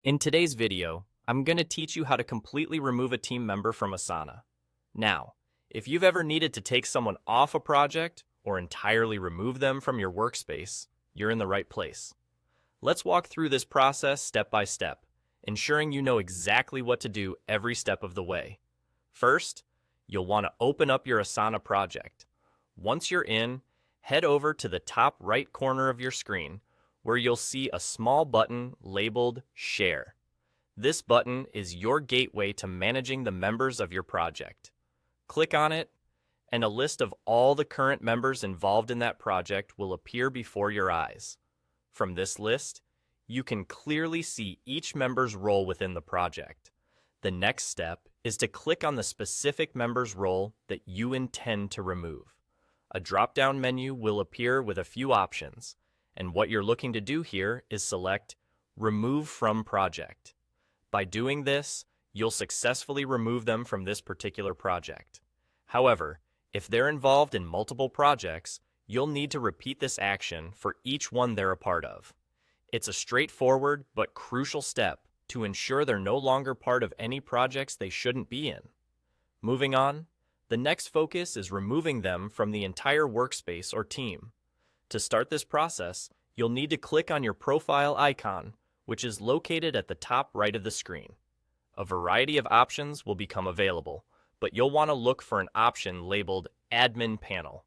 In today's video, I'm going to teach you how to completely remove a team member from Asana. Now, if you've ever needed to take someone off a project or entirely remove them from your workspace, you're in the right place. Let's walk through this process step by step, ensuring you know exactly what to do every step of the way. First, you'll want to open up your Asana project. Once you're in, head over to the top right corner of your screen, where you'll see a small button labeled Share. This button is your gateway to managing the members of your project. Click on it, and a list of all the current members involved in that project will appear before your eyes. From this list, you can clearly see each member's role within the project. The next step is to click on the specific member's role that you intend to remove. A drop-down menu will appear with a few options, and what you're looking to do here is select Remove from Project. By doing this, you'll successfully remove them from this particular project. However, if they're involved in multiple projects, you'll need to repeat this action for each one they're a part of. It's a straightforward but crucial step to ensure they're no longer part of any projects they shouldn't be in. Moving on, the next focus is removing them from the entire workspace or team. To start this process, you'll need to click on your profile icon, which is located at the top right of the screen. A variety of options will become available, but you'll want to look for an option labeled Admin Panel.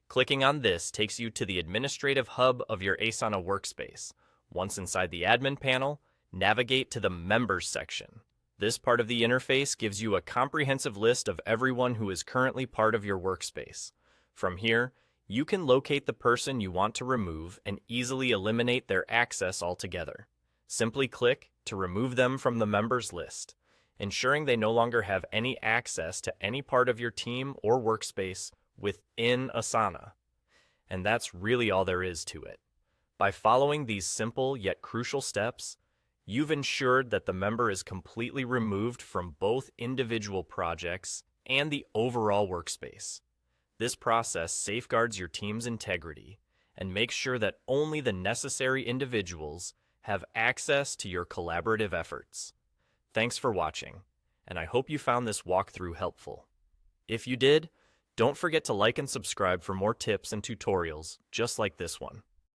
Clicking on this takes you to the administrative hub of your Asana workspace. Once inside the Admin Panel, navigate to the Members section. This part of the interface gives you a comprehensive list of everyone who is currently part of your workspace. From here, you can locate the person you want to remove and easily eliminate their access altogether. Simply click to remove them from the members list, ensuring they no longer have any access to any part of your team or workspace within Asana. And that's really all there is to it. By following these simple yet crucial steps, you've ensured that the member is completely removed from both individual projects and the overall workspace. This process safeguards your team's integrity and makes sure that only the necessary individuals have access to your collaborative efforts. Thanks for watching, and I hope you found this walkthrough helpful. If you did, don't forget to like and subscribe for more tips and tutorials just like this one.